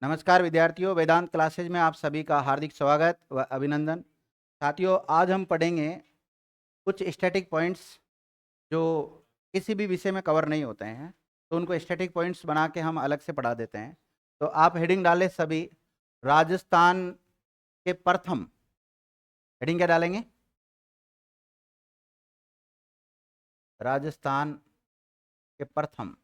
नमस्कार विद्यार्थियों, वेदांत क्लासेज में आप सभी का हार्दिक स्वागत व अभिनंदन। साथियों, आज हम पढ़ेंगे कुछ स्टैटिक पॉइंट्स जो किसी भी विषय में कवर नहीं होते हैं, तो उनको स्टैटिक पॉइंट्स बना के हम अलग से पढ़ा देते हैं। तो आप हेडिंग डालें सभी, राजस्थान के प्रथम। हेडिंग क्या डालेंगे? राजस्थान के प्रथम,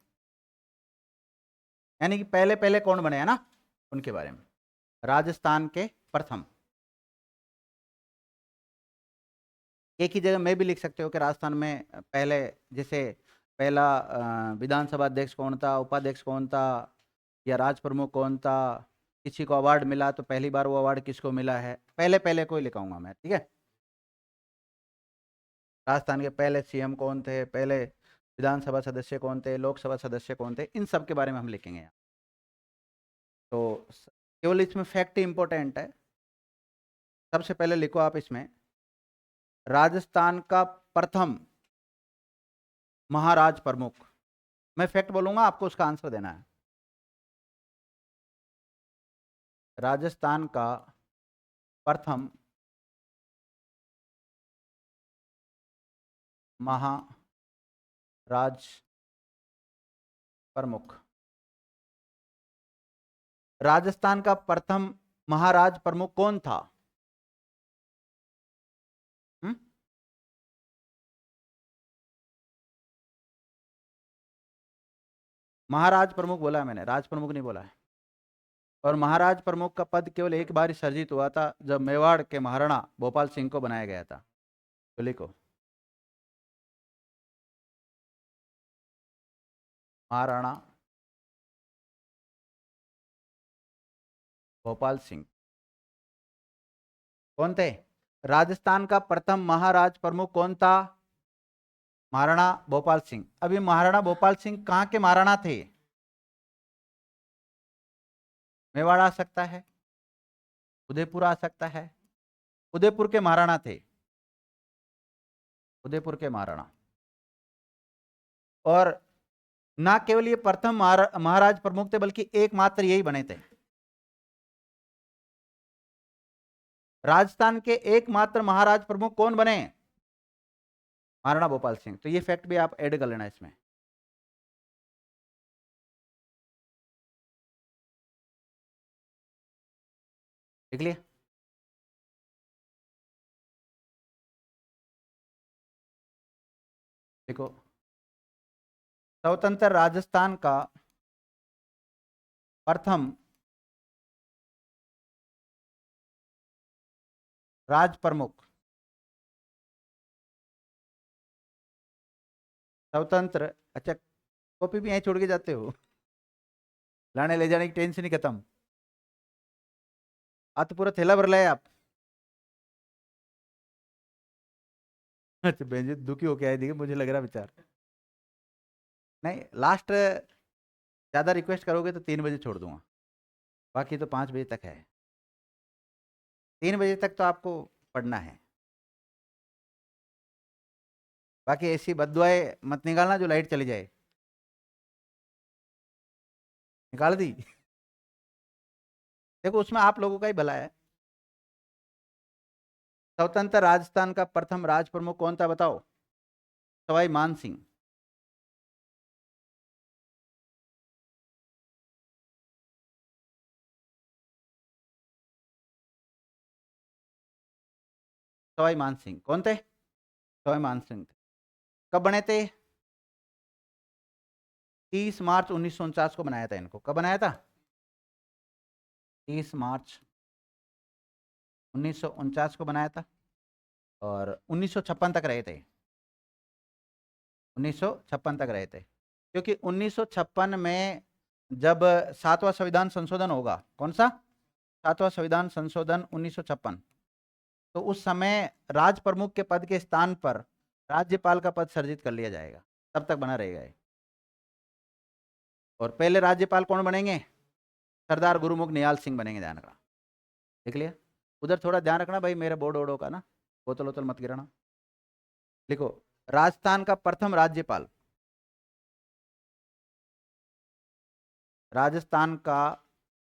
यानी कि पहले पहले कौन बने हैं ना, उनके बारे में। राजस्थान के प्रथम, एक ही जगह में भी लिख सकते हो कि राजस्थान में पहले, जैसे पहला विधानसभा अध्यक्ष कौन था, उपाध्यक्ष कौन था, या राज प्रमुख कौन था, किसी को अवार्ड मिला तो पहली बार वो अवार्ड किसको मिला है, पहले पहले कोई लिखाऊंगा मैं, ठीक है। राजस्थान के पहले सीएम कौन थे, पहले विधानसभा सदस्य कौन थे, लोकसभा सदस्य कौन थे, इन सब के बारे में हम लिखेंगे यहाँ। तो केवल इसमें फैक्ट इंपॉर्टेंट है। सबसे पहले लिखो आप इसमें, राजस्थान का प्रथम महाराज प्रमुख। मैं फैक्ट बोलूंगा, आपको उसका आंसर देना है। राजस्थान का प्रथम महाराज प्रमुख। राजस्थान का प्रथम महाराज प्रमुख कौन था? हुँ? महाराज प्रमुख बोला है मैंने, राज प्रमुख नहीं बोला है। और महाराज प्रमुख का पद केवल एक बार ही सर्जित हुआ था, जब मेवाड़ के महाराणा भोपाल सिंह को बनाया गया था। तो लिखो, महाराणा भोपाल सिंह कौन थे? राजस्थान का प्रथम महाराज प्रमुख कौन था? महाराणा भोपाल सिंह। अभी महाराणा भोपाल सिंह कहाँ के महाराणा थे? मेवाड़ आ सकता है, उदयपुर आ सकता है। उदयपुर के महाराणा थे, उदयपुर के महाराणा। और ना केवल ये प्रथम महाराज प्रमुख थे, बल्कि एकमात्र यही बने थे। राजस्थान के एकमात्र महाराज प्रमुख कौन बने? महाराणा भोपाल सिंह। तो ये फैक्ट भी आप ऐड कर लेना इसमें। देख लिया? देखो, स्वतंत्र राजस्थान का प्रथम राज प्रमुख, स्वतंत्र। अच्छा, कॉपी भी यहीं छोड़ के जाते हो? लाने ले जाने की टेंशन ही खत्म। आज तो पूरा थैला भर लाए आप। अच्छा बेंजी दुखी होके आए, देखिए मुझे लग रहा विचार। नहीं, लास्ट ज़्यादा रिक्वेस्ट करोगे तो 3 बजे छोड़ दूंगा, बाकी तो 5 बजे तक है। 3 बजे तक तो आपको पढ़ना है। बाकी ऐसी बददुआएं मत निकालना जो लाइट चली जाए। निकाल दी? देखो, उसमें आप लोगों का ही भला है। स्वतंत्र राजस्थान का प्रथम राज प्रमुख कौन था बताओ? सवाई मान सिंह। सवाई मान सिंह कौन थे? सवाई मान सिंह थे। कब बने थे? 30 मार्च 1949 को बनाया था इनको। कब बनाया था? 30 मार्च 1949 को बनाया था। और 1956 तक रहे थे। 1956 तक रहे थे, क्योंकि 1956 में जब 7वां संविधान संशोधन होगा, कौन सा? 7वां संविधान संशोधन 1956, तो उस समय राज प्रमुख के पद के स्थान पर राज्यपाल का पद सर्जित कर लिया जाएगा। तब तक बना रहेगा ये। और पहले राज्यपाल कौन बनेंगे? सरदार गुरुमुख निहाल सिंह बनेंगे, ध्यान रखना। देख लिया? उधर थोड़ा ध्यान रखना भाई, मेरे बोर्ड वोडो का ना, बोतल वोतल मत गिराना। लिखो, राजस्थान का प्रथम राज्यपाल, राजस्थान का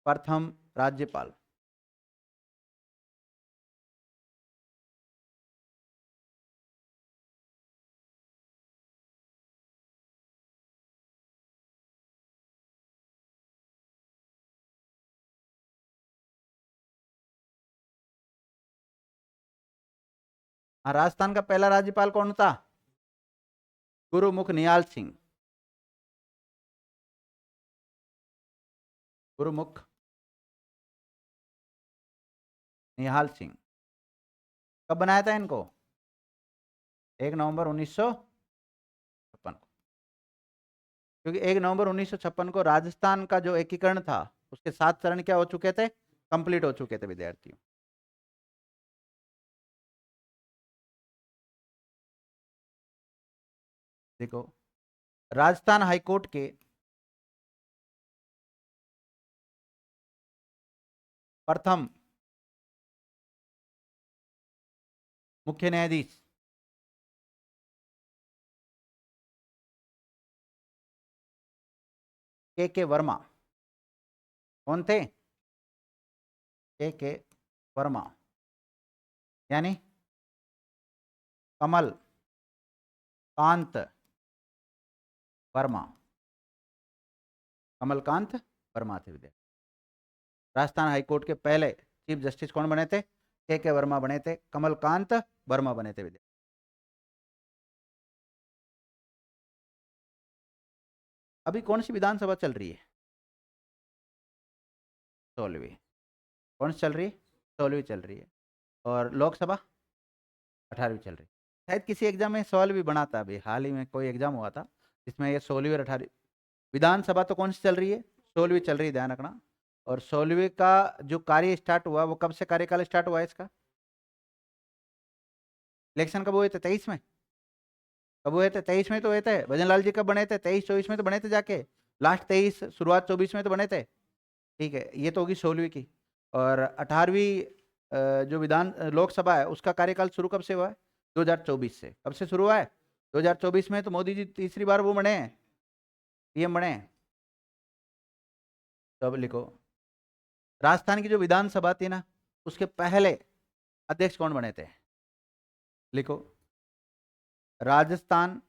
प्रथम राज्यपाल। हाँ, राजस्थान का पहला राज्यपाल कौन था? गुरुमुख निहाल सिंह। गुरुमुख निहाल सिंह। कब बनाया था इनको? 1 नवंबर 1956 को। क्योंकि 1 नवंबर 1956 को राजस्थान का जो एकीकरण था उसके 7 चरण क्या हो चुके थे? कंप्लीट हो चुके थे विद्यार्थियों। देखो, राजस्थान हाईकोर्ट के प्रथम मुख्य न्यायाधीश के वर्मा। कौन थे? के वर्मा, यानी कमल कांत वर्मा। कमलकांत वर्मा थे विद्यार्थी। राजस्थान हाईकोर्ट के पहले चीफ जस्टिस कौन बने थे? के वर्मा बने थे। कमलकांत वर्मा बने थे विद्यार्थी। अभी कौन सी विधानसभा चल रही है? 16वीं। कौन सी चल रही है? 16वीं चल रही है। और लोकसभा 18वीं चल रही है। शायद किसी एग्जाम में सवाल भी बना था, अभी हाल ही में कोई एग्जाम हुआ था जिसमें ये 16वीं और 18वीं विधानसभा तो कौन सी चल रही है? 16वीं चल रही है, ध्यान रखना। और 16वीं का जो कार्य स्टार्ट हुआ वो कब से कार्यकाल स्टार्ट हुआ है इसका? इलेक्शन कब हुए थे? 23 में। कब हुए थे? 23 में तो हुए थे। भजनलाल जी कब बने थे? 23-24 में तो बने थे जाके। लास्ट 23, शुरुआत 24 में तो बने थे। ठीक है, ये तो होगी 16वीं की। और 18वीं जो विधान लोकसभा है उसका कार्यकाल शुरू कब से हुआ है? 2024 से। कब से शुरू हुआ है? 2024 में। तो मोदी जी तीसरी बार वो बने हैं, पीएम बने हैं। तो अब लिखो, राजस्थान की जो विधानसभा थी ना उसके पहले अध्यक्ष कौन बने थे? लिखो, राजस्थान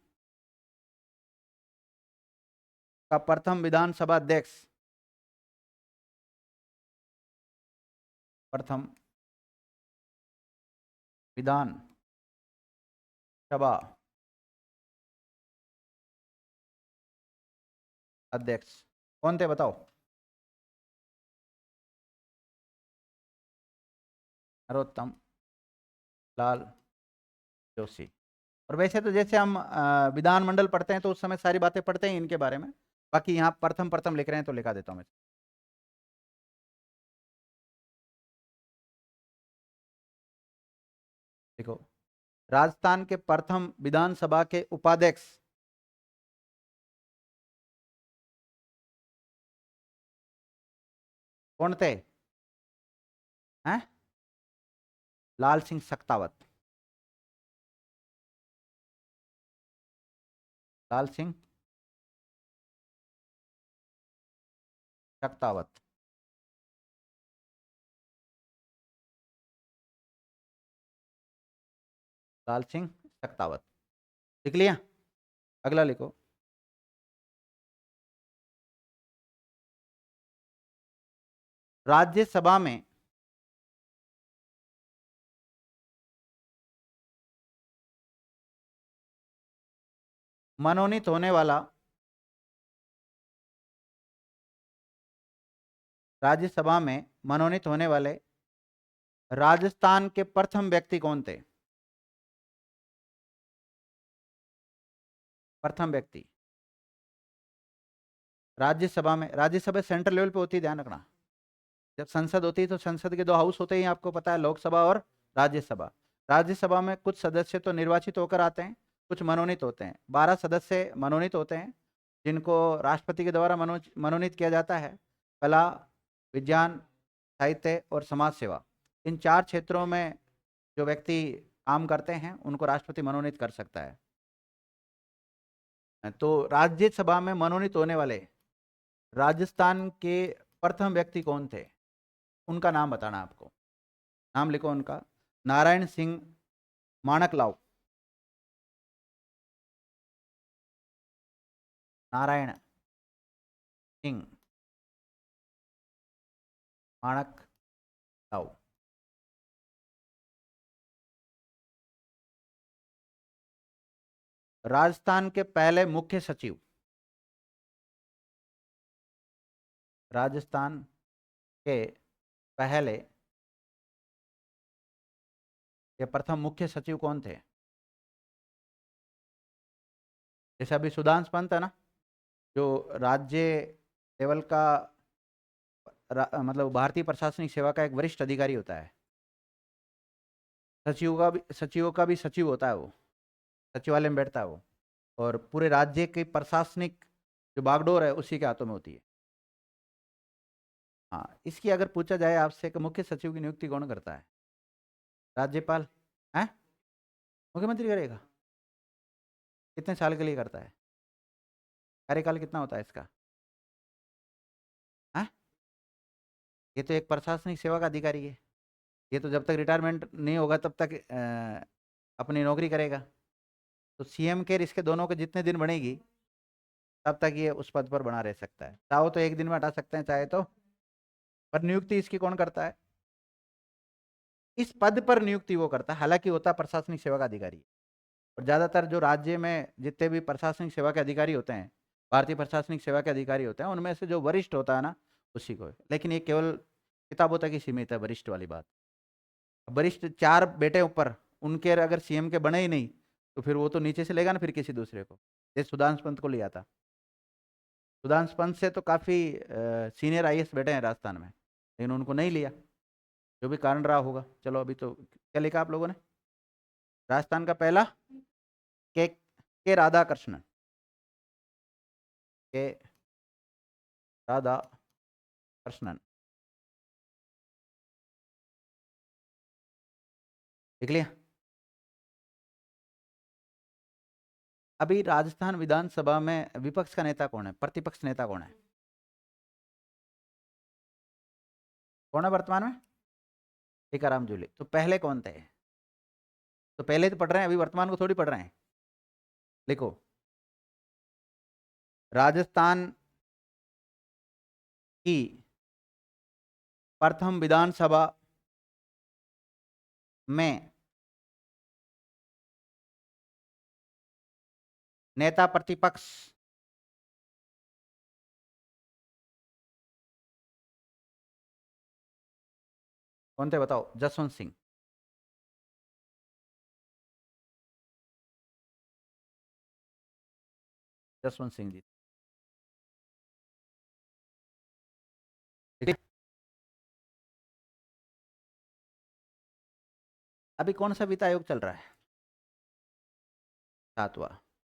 का प्रथम विधानसभा अध्यक्ष, प्रथम विधान सभा अध्यक्ष कौन थे बताओ? नरोत्तम लाल जोशी। और वैसे तो जैसे हम विधानमंडल पढ़ते हैं तो उस समय सारी बातें पढ़ते हैं इनके बारे में। बाकी यहाँ प्रथम प्रथम लिख रहे हैं तो लिखा देता हूँ मैं। देखो, राजस्थान के प्रथम विधानसभा के उपाध्यक्ष कौन थे? हैं? लाल सिंह सख्तावत। लाल सिंह सख्तावत। लाल सिंह सख्तावत। लिख लिया? अगला लिखो, राज्यसभा में मनोनीत होने वाला, राज्यसभा में मनोनीत होने वाले राजस्थान के प्रथम व्यक्ति कौन थे? प्रथम व्यक्ति राज्यसभा में। राज्यसभा सेंट्रल लेवल पे होती है, ध्यान रखना। जब संसद होती है तो संसद के 2 हाउस होते हैं, आपको पता है, लोकसभा और राज्यसभा। राज्यसभा में कुछ सदस्य तो निर्वाचित होकर आते हैं, कुछ मनोनीत होते हैं। 12 सदस्य मनोनीत होते हैं जिनको राष्ट्रपति के द्वारा मनोनीत किया जाता है। कला, विज्ञान, साहित्य और समाज सेवा, इन 4 क्षेत्रों में जो व्यक्ति काम करते हैं उनको राष्ट्रपति मनोनीत कर सकता है। तो राज्यसभा में मनोनीत होने वाले राजस्थान के प्रथम व्यक्ति कौन थे, उनका नाम बताना आपको। नाम लिखो उनका। नारायण सिंह माणकलाउ। नारायण सिंह माणकलाउ। राजस्थान के पहले मुख्य सचिव, राजस्थान के पहले या प्रथम मुख्य सचिव कौन थे? जैसे अभी सुधांशु पंत है ना, जो राज्य लेवल का मतलब भारतीय प्रशासनिक सेवा का एक वरिष्ठ अधिकारी होता है। सचिवों का भी सचिव होता है वो, सचिवालय में बैठता है वो, और पूरे राज्य की प्रशासनिक जो बागडोर है उसी के हाथों में होती है। हाँ, इसकी अगर पूछा जाए आपसे कि मुख्य सचिव की नियुक्ति कौन करता है? राज्यपाल है? मुख्यमंत्री करेगा। कितने साल के लिए करता है? कार्यकाल कितना होता है इसका? है? ये तो एक प्रशासनिक सेवा का अधिकारी है। ये तो जब तक रिटायरमेंट नहीं होगा तब तक अपनी नौकरी करेगा। तो सीएम केयर इसके दोनों के जितने दिन बनेगी तब तक ये उस पद पर बना रह सकता है। चाहो तो एक दिन में हटा सकते हैं, चाहे तो, पर नियुक्ति इसकी कौन करता है? इस पद पर नियुक्ति वो करता है, हालांकि होता प्रशासनिक सेवा का अधिकारी। और ज़्यादातर जो राज्य में जितने भी प्रशासनिक सेवा के अधिकारी होते हैं, भारतीय प्रशासनिक सेवा के अधिकारी होते हैं, उनमें से जो वरिष्ठ होता है ना, उसी को। लेकिन ये केवल किताबों तक ही सीमित है, वरिष्ठ वाली बात। वरिष्ठ 4 बेटे ऊपर, उनके अगर सीएम के बने ही नहीं तो फिर वो तो नीचे से लेगा ना फिर किसी दूसरे को। जैसे सुधांशु पंत को लिया था। सुधांशु पंत से तो काफ़ी सीनियर आईएएस बैठे हैं राजस्थान में, लेकिन उनको नहीं लिया, जो भी कारण रहा होगा। चलो, अभी तो क्या लिखा आप लोगों ने? राजस्थान का पहला के राधाकृष्णन। के राधाकृष्णन, लिख लिया? अभी राजस्थान विधानसभा में विपक्ष का नेता कौन है, प्रतिपक्ष नेता कौन है? कौन है वर्तमान में? टीकाराम जूली। तो पहले कौन थे? तो पहले तो पढ़ रहे हैं, अभी वर्तमान को थोड़ी पढ़ रहे हैं। लिखो, राजस्थान की प्रथम विधानसभा में नेता प्रतिपक्ष कौन थे बताओ? जसवंत सिंह। जसवंत सिंह जी। ठीक है? अभी कौन सा वित्त आयोग चल रहा है? 7वां।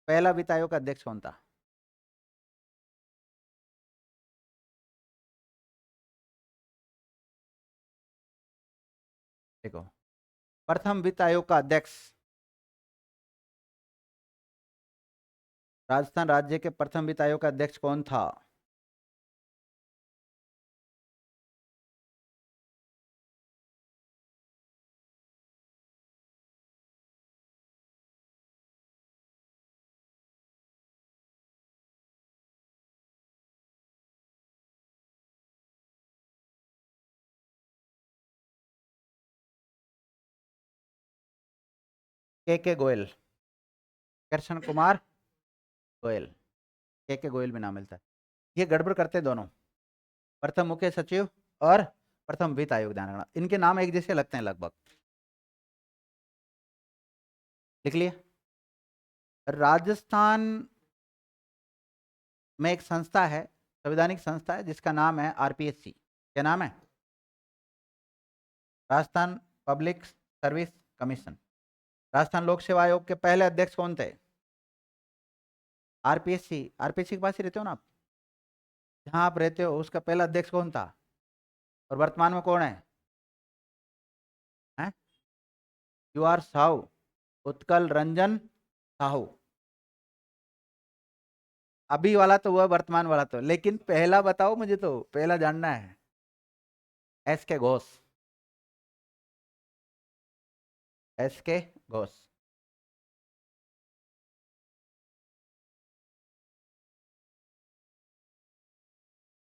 पहला वित्त आयोग का अध्यक्ष कौन था? देखो, प्रथम वित्त आयोग का अध्यक्ष, राजस्थान राज्य के प्रथम वित्त आयोग का अध्यक्ष कौन था? के गोयल, कृष्ण कुमार गोयल। के गोयल में नाम मिलता है। ये गड़बड़ करते दोनों, प्रथम मुख्य सचिव और प्रथम वित्त आयोग। ध्यान रखना, इनके नाम एक जैसे लगते हैं लगभग। लिख लिया? राजस्थान में एक संस्था है, संवैधानिक संस्था है, जिसका नाम है आरपीएससी। क्या नाम है? Rajasthan public service commission. Rajasthan लोक सेवा आयोग के पहले अध्यक्ष कौन थे? आरपीएससी। आरपीएससी के पास ही रहते हो ना आप? जहां आप रहते हो उसका पहला अध्यक्ष कौन था, और वर्तमान में कौन है? हैं? You are Sahu, Utkal Ranjan Sahu. अभी वाला तो हुआ, वर्तमान वाला तो, लेकिन पहला बताओ मुझे, तो पहला जानना है। एस के घोष, एस के घोष।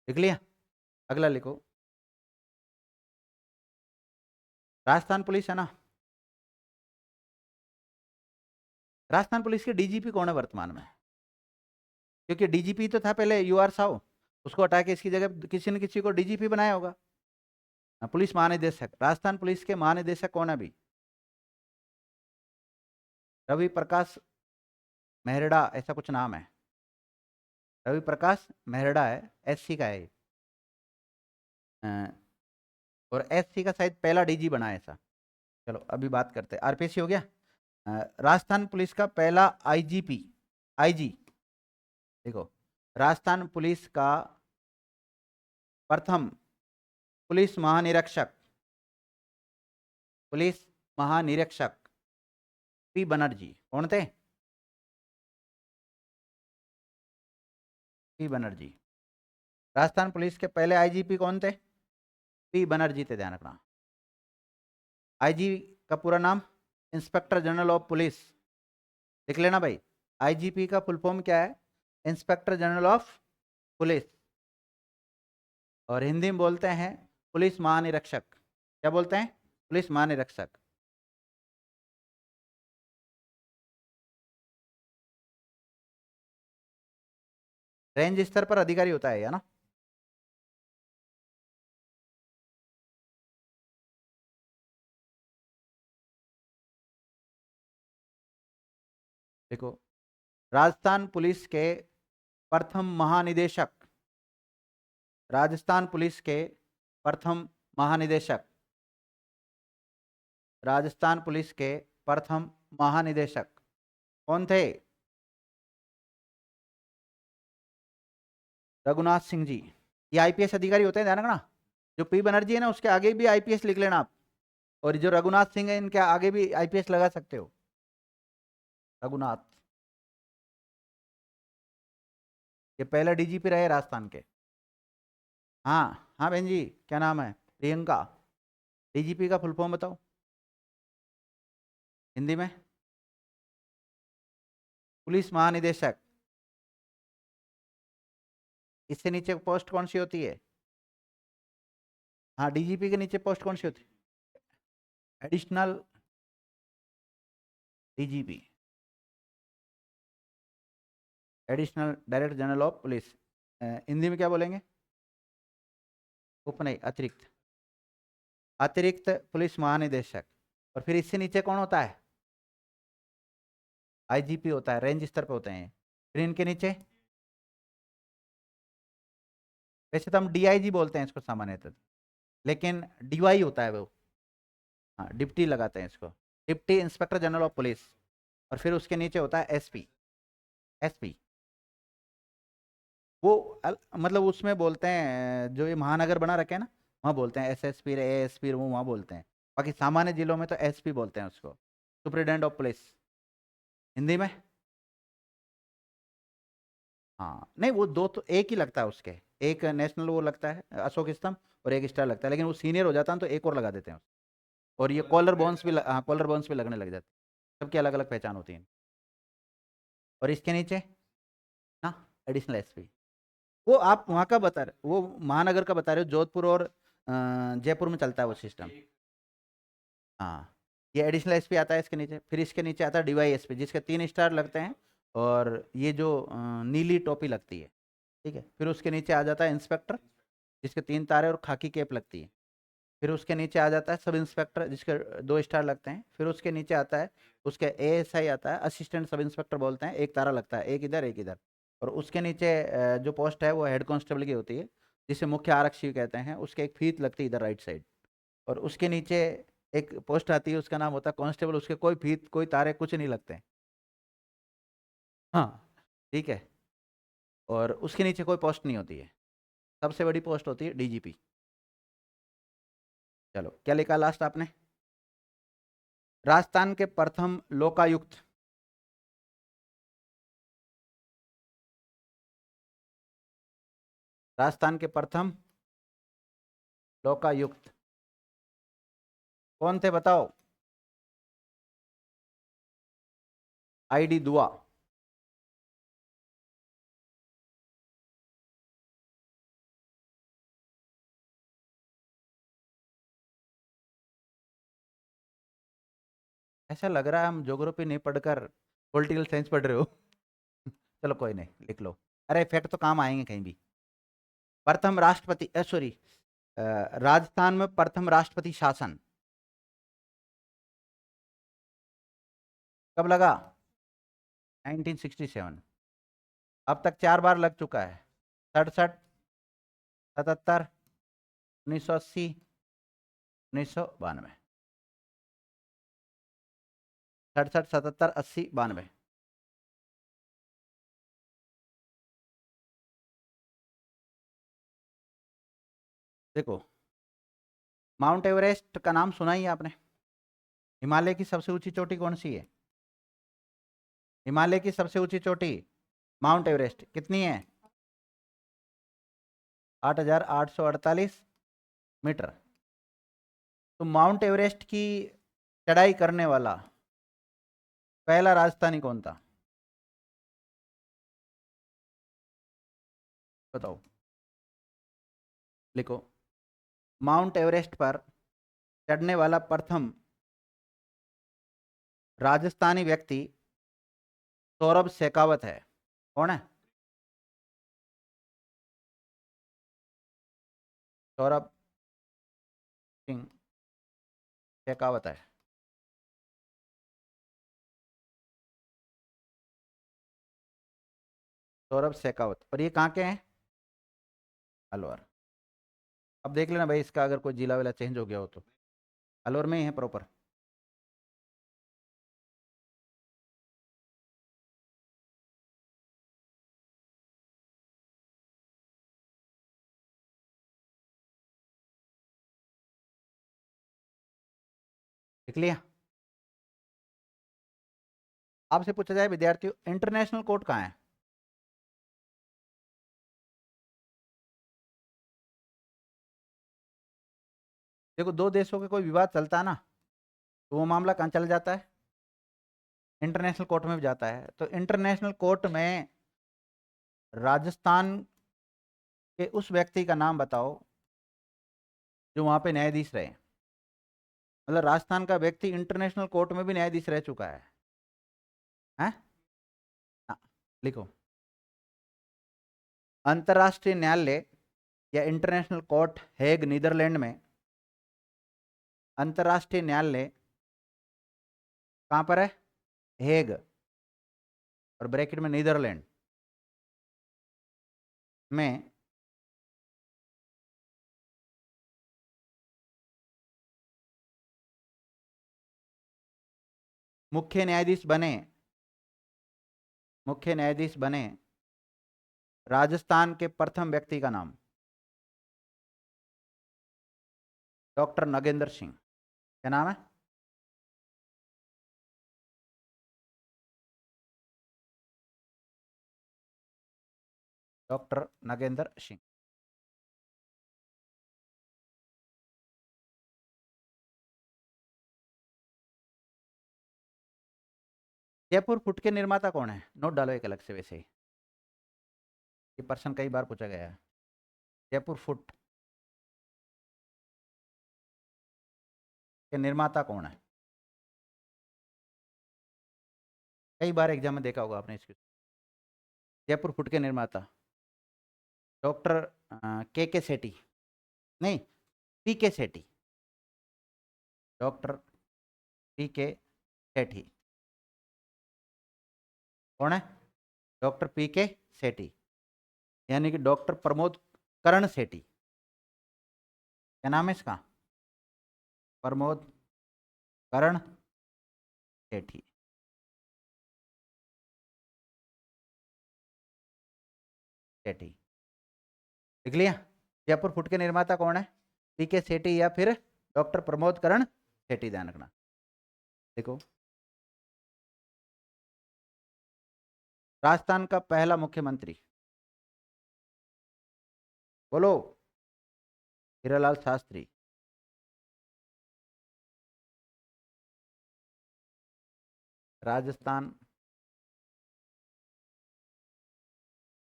लिख लिया? अगला लिखो। राजस्थान पुलिस है ना? राजस्थान पुलिस के डीजीपी कौन है वर्तमान में? क्योंकि डीजीपी तो था पहले यूआर साहू, उसको हटा के इसकी जगह किसी न किसी को डीजीपी बनाया होगा। पुलिस महानिदेशक, राजस्थान पुलिस के महानिदेशक कौन है अभी? रवि प्रकाश मेहरड़ा, ऐसा कुछ नाम है। रवि प्रकाश मेहरड़ा है, एससी का है ये। और एससी का शायद पहला डीजी बना है ऐसा। चलो अभी बात करते हैं, आरपीसी हो गया। राजस्थान पुलिस का पहला आईजीपी, आईजी देखो, राजस्थान पुलिस का प्रथम पुलिस महानिरीक्षक, पुलिस महानिरीक्षक पी बनर्जी कौन थे? पी बनर्जी। राजस्थान पुलिस के पहले आईजीपी कौन थे? पी बनर्जी थे, ध्यान रखना। आईजी का पूरा नाम इंस्पेक्टर जनरल ऑफ पुलिस, लिख लेना भाई। आईजीपी का फुल फॉर्म क्या है? Inspector general of police. और हिंदी में बोलते हैं पुलिस महानिरीक्षक। क्या बोलते हैं? पुलिस महानिरीक्षक। रेंज स्तर पर अधिकारी होता है या ना? देखो, राजस्थान पुलिस के प्रथम महानिदेशक, राजस्थान पुलिस के प्रथम महानिदेशक, राजस्थान पुलिस के प्रथम महानिदेशक कौन थे? रघुनाथ सिंह जी। ये आईपीएस अधिकारी होते हैं, ध्यान रखना। जो पी बनर्जी है ना, उसके आगे भी आईपीएस लिख लेना आप। और जो रघुनाथ सिंह है, इनके आगे भी आईपीएस लगा सकते हो। रघुनाथ, ये पहले डीजीपी रहे राजस्थान के। हाँ हाँ बहन जी, क्या नाम है? प्रियंका। डीजीपी का फुल फॉर्म बताओ हिंदी में। पुलिस महानिदेशक। इससे नीचे पोस्ट कौन सी होती है? हाँ, डीजीपी के नीचे पोस्ट कौन सी होती है? Additional DGP, additional director general of police. Hindi में क्या बोलेंगे? उप नहीं, अतिरिक्त, अतिरिक्त पुलिस महानिदेशक। और फिर इससे नीचे कौन होता है? आईजीपी होता है, रेंज स्तर पे होते हैं। फिर इनके नीचे, वैसे तो हम डीआईजी बोलते हैं इसको सामान्यतः, लेकिन डीवाई होता है वो। हाँ, डिप्टी लगाते हैं इसको, deputy inspector general of police. और फिर उसके नीचे होता है एसपी। एसपी वो मतलब उसमें बोलते हैं, जो ये महानगर बना रखे हैं ना, वहाँ बोलते हैं एसएसपी, एएसपी, वो वहाँ बोलते हैं। बाकी सामान्य जिलों में तो एसपी बोलते हैं उसको, सुप्रिटेंडेंट ऑफ पुलिस। हिंदी में हाँ, नहीं वो दो तो एक ही लगता है उसके। एक नेशनल वो लगता है अशोक स्तंभ, और एक स्टार लगता है, लेकिन वो सीनियर हो जाता है तो एक और लगा देते हैं। और ये कॉलर बोन्स भी हाँ, कॉलर बोन्स भी लगने लग जाते हैं। सबकी अलग अलग पहचान होती है। और इसके नीचे ना, एडिशनल एसपी। वो आप वहाँ का बता रहे, वो महानगर का बता रहे हो, जोधपुर और जयपुर में चलता है वो सिस्टम। हाँ, ये एडिशनल एसपी आता है इसके नीचे। फिर इसके नीचे आता है डीवाई एसपी, जिसके 3 स्टार लगते हैं, और ये जो नीली टोपी लगती है, ठीक है। फिर उसके नीचे आ जाता है इंस्पेक्टर, जिसके 3 तारे और खाकी कैप लगती है। फिर उसके नीचे आ जाता है सब इंस्पेक्टर, जिसके 2 स्टार लगते हैं। फिर उसके नीचे आता है उसके एएसआई आता है, असिस्टेंट सब इंस्पेक्टर बोलते हैं, 1 तारा लगता है, एक इधर एक इधर। और उसके नीचे जो पोस्ट है वो हेड कांस्टेबल की होती है, जिसे मुख्य आरक्षी कहते हैं, उसके एक फीत लगती है इधर राइट साइड। और उसके नीचे एक पोस्ट आती है, उसका नाम होता है कांस्टेबल, उसके कोई फीत कोई तारे कुछ नहीं लगते हैं। हाँ, ठीक है। और उसके नीचे कोई पोस्ट नहीं होती है। सबसे बड़ी पोस्ट होती है डीजीपी। चलो, क्या लिखा लास्ट आपने? राजस्थान के प्रथम लोकायुक्त। राजस्थान के प्रथम लोकायुक्त कौन थे बताओ? आईडी दुआ। ऐसा लग रहा है हम ज्योग्राफी नहीं पढ़कर पॉलिटिकल साइंस पढ़ रहे हो। चलो कोई नहीं, लिख लो। अरे फैक्ट तो काम आएंगे कहीं भी। प्रथम राष्ट्रपति, सॉरी, राजस्थान में प्रथम राष्ट्रपति शासन कब लगा? 1967। अब तक 4 बार लग चुका है। 67, 77, 1980, 1992। 67, 77, 80, 92। देखो, माउंट एवरेस्ट का नाम सुना ही है आपने? हिमालय की सबसे ऊंची चोटी कौन सी है? हिमालय की सबसे ऊंची चोटी माउंट एवरेस्ट कितनी है? 8,848 मीटर। तो माउंट एवरेस्ट की चढ़ाई करने वाला पहला राजस्थानी कौन था? बताओ, लिखो। माउंट एवरेस्ट पर चढ़ने वाला प्रथम राजस्थानी व्यक्ति सौरभ शेखावत है। कौन है? सौरभ सिंह शेखावत है। सौरभ शेखावत। और ये कहाँ के हैं? अलवर। अब देख लेना भाई, इसका अगर कोई जिला विला चेंज हो गया हो तो। अलवर में ही है प्रॉपर। लिख लिया? आपसे पूछा जाए विद्यार्थियों, इंटरनेशनल कोर्ट कहाँ है? देखो, दो देशों के कोई विवाद चलता है ना, तो वो मामला कहाँ चला जाता है? इंटरनेशनल कोर्ट में भी जाता है। तो इंटरनेशनल कोर्ट में राजस्थान के उस व्यक्ति का नाम बताओ जो वहां पे न्यायाधीश रहे। मतलब राजस्थान का व्यक्ति इंटरनेशनल कोर्ट में भी न्यायाधीश रह चुका है। हैं? हाँ, लिखो। अंतर्राष्ट्रीय न्यायालय या इंटरनेशनल कोर्ट हेग नीदरलैंड में। अंतर्राष्ट्रीय न्यायालय कहाँ पर है? हेग, और ब्रैकेट में नीदरलैंड में। मुख्य न्यायाधीश बने, मुख्य न्यायाधीश बने राजस्थान के प्रथम व्यक्ति का नाम डॉक्टर नगेंद्र सिंह। क्या नाम है? डॉक्टर नगेंद्र सिंह। जयपुर फुट के निर्माता कौन है? नोट डालो एक अलग से, वैसे ही ये प्रश्न कई बार पूछा गया है। जयपुर फुट के निर्माता कौन है? कई बार एग्जाम में देखा होगा आपने इसको। जयपुर फुट के निर्माता डॉक्टर के सेठी, नहीं, पी के सेठी। डॉक्टर पी के सेठी कौन है? डॉक्टर पी के सेठी, यानी कि डॉक्टर प्रमोद करण सेठी। क्या नाम है इसका? प्रमोद करण सेठी। सेठी, लिख लिया? जयपुर फुट के निर्माता कौन है? पी के सेठी या फिर डॉक्टर प्रमोद करण सेठी, ध्यान रखना। देखो, राजस्थान का पहला मुख्यमंत्री बोलो। हीरालाल शास्त्री। राजस्थान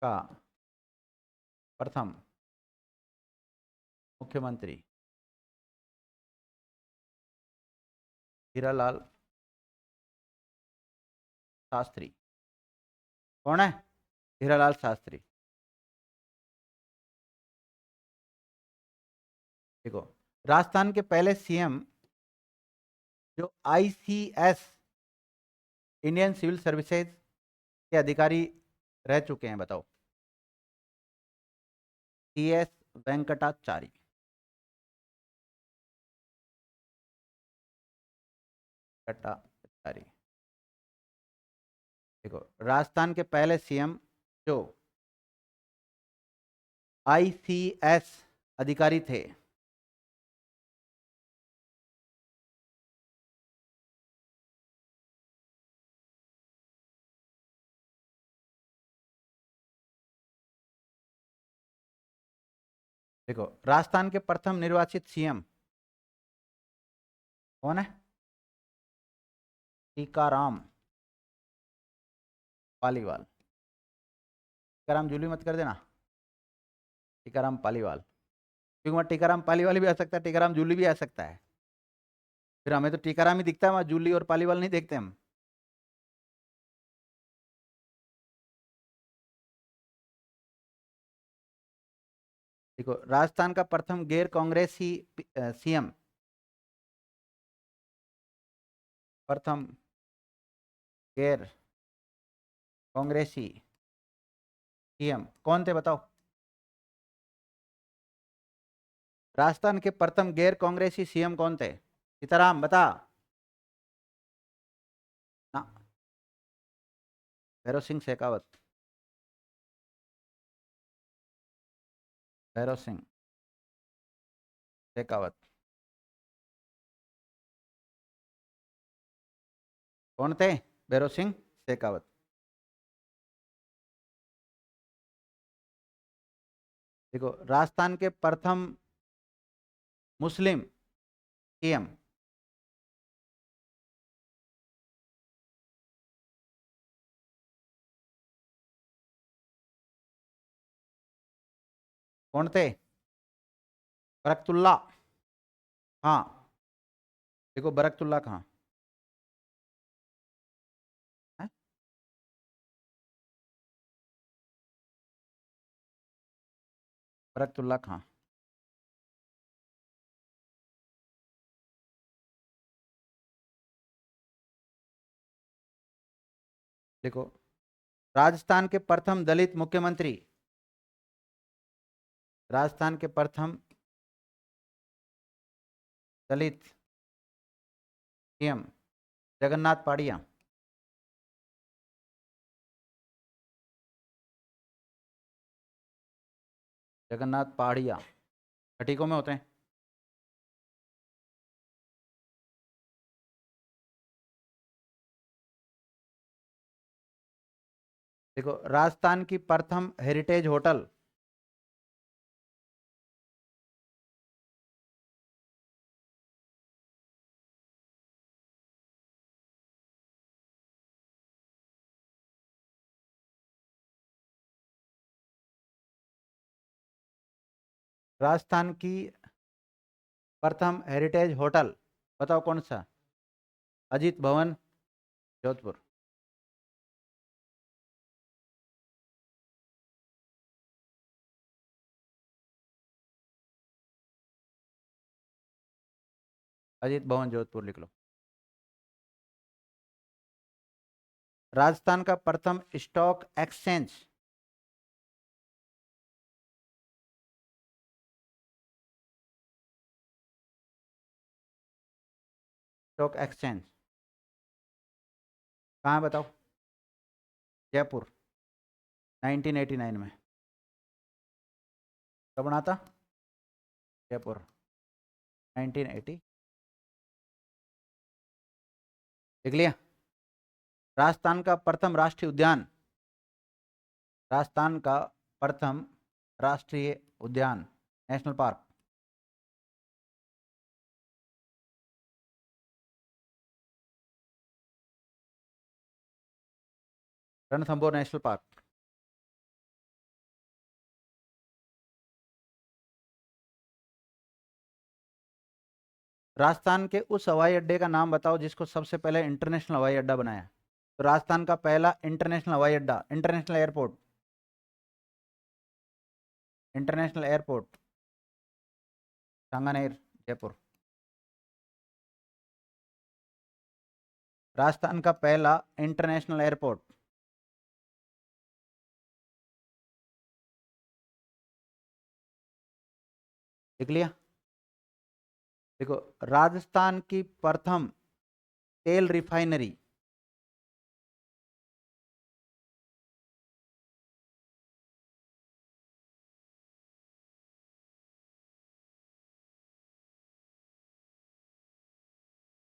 का प्रथम मुख्यमंत्री हीरालाल शास्त्री। कौन है? हीरालाल शास्त्री। देखो, राजस्थान के पहले सीएम जो आईसीएस इंडियन सिविल सर्विसेज के अधिकारी रह चुके हैं, बताओ। टीएस वेंकटाचारी। वेंकटाचारी। देखो, राजस्थान के पहले सीएम जो आईसीएस अधिकारी थे, देखो राजस्थान के प्रथम निर्वाचित सीएम कौन है? टीकाराम पालीवाल। टीकाराम जूली मत कर देना, टीकाराम पालीवाल। क्योंकि वहाँ टीकाराम पालीवाल भी आ सकता है, टीकाराम जूली भी आ सकता है। फिर हमें तो टीकाराम ही दिखता है, वहाँ जूली और पालीवाल नहीं देखते हम। देखो, राजस्थान का प्रथम गैर कांग्रेसी सीएम, प्रथम गैर कांग्रेसी सीएम कौन थे, बताओ। राजस्थान के प्रथम गैर कांग्रेसी सीएम कौन थे? सीताराम, बता ना। भैरव सिंह शेखावत। भैरव सिंह शेखावत। कौन थे? भैरव सिंह शेखावत। देखो, राजस्थान के प्रथम मुस्लिम सीएम कौन थे? बरकतुल्ला। हाँ, देखो बरकतुल्ला कहाँ है? बरकतुल्ला कहाँ? देखो, राजस्थान के प्रथम दलित मुख्यमंत्री, राजस्थान के प्रथम दलित सीएम जगन्नाथ पाड़िया। जगन्नाथ पहाड़िया खटीकों में होते हैं। देखो, राजस्थान की प्रथम हेरिटेज होटल, राजस्थान की प्रथम हेरिटेज होटल बताओ कौन सा? अजीत भवन जोधपुर। अजीत भवन जोधपुर लिख लो। राजस्थान का प्रथम स्टॉक एक्सचेंज, स्टॉक एक्सचेंज कहाँ है बताओ? जयपुर। 1989 में। कब बना था? जयपुर 1980। देख लिया। राजस्थान का प्रथम राष्ट्रीय उद्यान, राजस्थान का प्रथम राष्ट्रीय उद्यान, national park. Ranthambore national park. Rajasthan के उस हवाई अड्डे का नाम बताओ जिसको सबसे पहले इंटरनेशनल हवाई अड्डा बनाया। तो राजस्थान का पहला इंटरनेशनल हवाई अड्डा, international airport, international airport Sanganer, Jaipur. Rajasthan का पहला इंटरनेशनल एयरपोर्ट, देख लिया। देखो, राजस्थान की प्रथम तेल रिफाइनरी,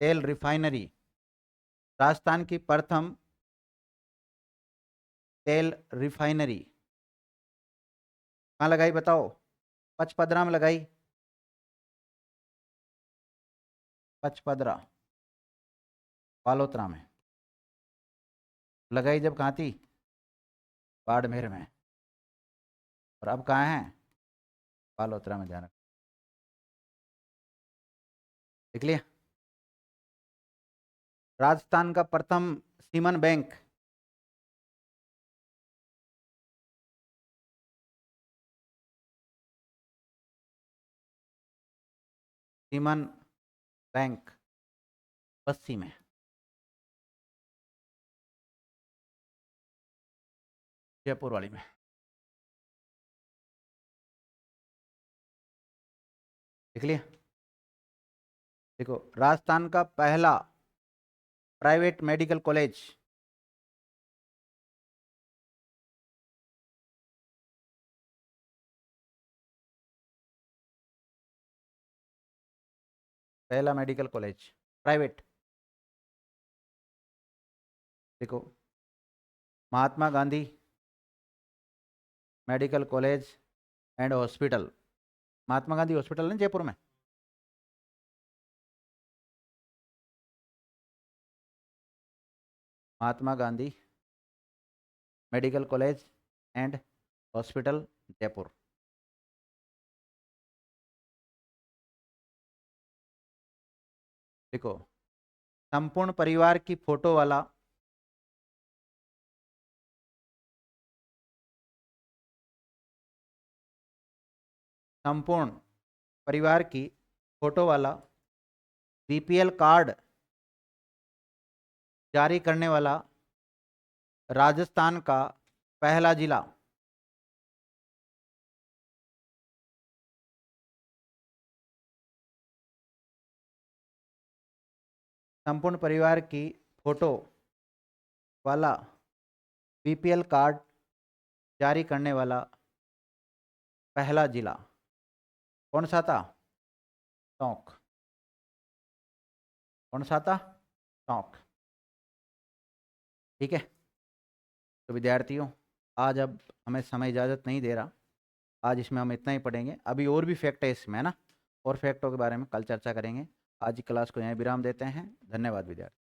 तेल रिफाइनरी, राजस्थान की प्रथम तेल रिफाइनरी कहाँ लगाई बताओ? पचपदरा में लगाई, पचपदरा, बालोतरा में लगाई। जब कहाँ थी? बाड़मेर में। और अब कहाँ है? बालोतरा में जाना। देख लिया। राजस्थान का प्रथम semen bank, semen bank Bassi में। जयपुर वाली में। देख लिया। देखो, राजस्थान का पहला प्राइवेट मेडिकल कॉलेज, पहला मेडिकल कॉलेज प्राइवेट। देखो, Mahatma Gandhi medical college and hospital, Mahatma Gandhi hospital है जयपुर में। Mahatma Gandhi medical college and hospital, Jaipur. देखो, संपूर्ण परिवार की फोटो वाला संपूर्ण परिवार की फोटो वाला बीपीएल कार्ड जारी करने वाला राजस्थान का पहला जिला, संपूर्ण परिवार की फोटो वाला बीपीएल कार्ड जारी करने वाला पहला जिला कौन सा था? टोंक। कौन सा था? टोंक। ठीक है। तो विद्यार्थियों, आज अब हमें समय इजाज़त नहीं दे रहा, आज इसमें हम इतना ही पढ़ेंगे। अभी और भी फैक्ट है इसमें, है ना, और फैक्टों के बारे में कल चर्चा करेंगे। आज की क्लास को यहीं विराम देते हैं। धन्यवाद विद्यार्थी।